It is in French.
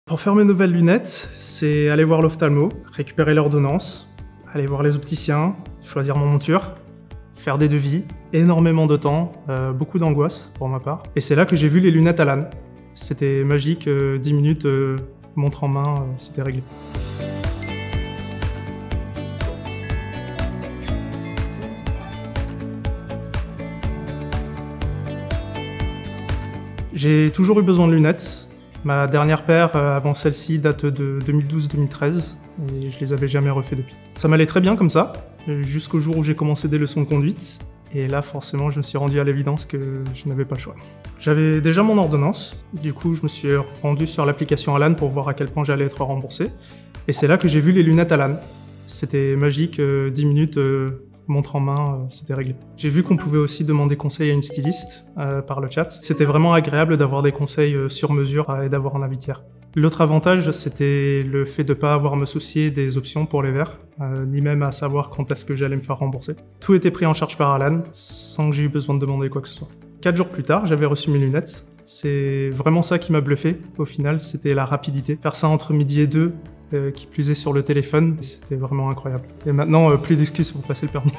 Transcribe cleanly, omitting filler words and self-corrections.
Pour faire mes nouvelles lunettes, c'est aller voir l'ophtalmo, récupérer l'ordonnance, aller voir les opticiens, choisir mon monture, faire des devis, énormément de temps, beaucoup d'angoisse pour ma part. Et c'est là que j'ai vu les lunettes Alan. C'était magique, 10 minutes, montre en main, c'était réglé. J'ai toujours eu besoin de lunettes. Ma dernière paire, avant celle-ci, date de 2012-2013 et je les avais jamais refait depuis. Ça m'allait très bien comme ça, jusqu'au jour où j'ai commencé des leçons de conduite. Et là, forcément, je me suis rendu à l'évidence que je n'avais pas le choix. J'avais déjà mon ordonnance, du coup, je me suis rendu sur l'application Alan pour voir à quel point j'allais être remboursé. Et c'est là que j'ai vu les lunettes Alan. C'était magique, 10 minutes, montre en main, c'était réglé. J'ai vu qu'on pouvait aussi demander conseil à une styliste par le chat. C'était vraiment agréable d'avoir des conseils sur mesure et d'avoir un avis tiers. L'autre avantage, c'était le fait de ne pas avoir à me soucier des options pour les verres, ni même à savoir quand est-ce que j'allais me faire rembourser. Tout était pris en charge par Alan, sans que j'ai eu besoin de demander quoi que ce soit. 4 jours plus tard, j'avais reçu mes lunettes. C'est vraiment ça qui m'a bluffé, au final, c'était la rapidité. Faire ça entre midi et 2, qui plus est sur le téléphone, c'était vraiment incroyable. Et maintenant, plus d'excuses pour passer le permis.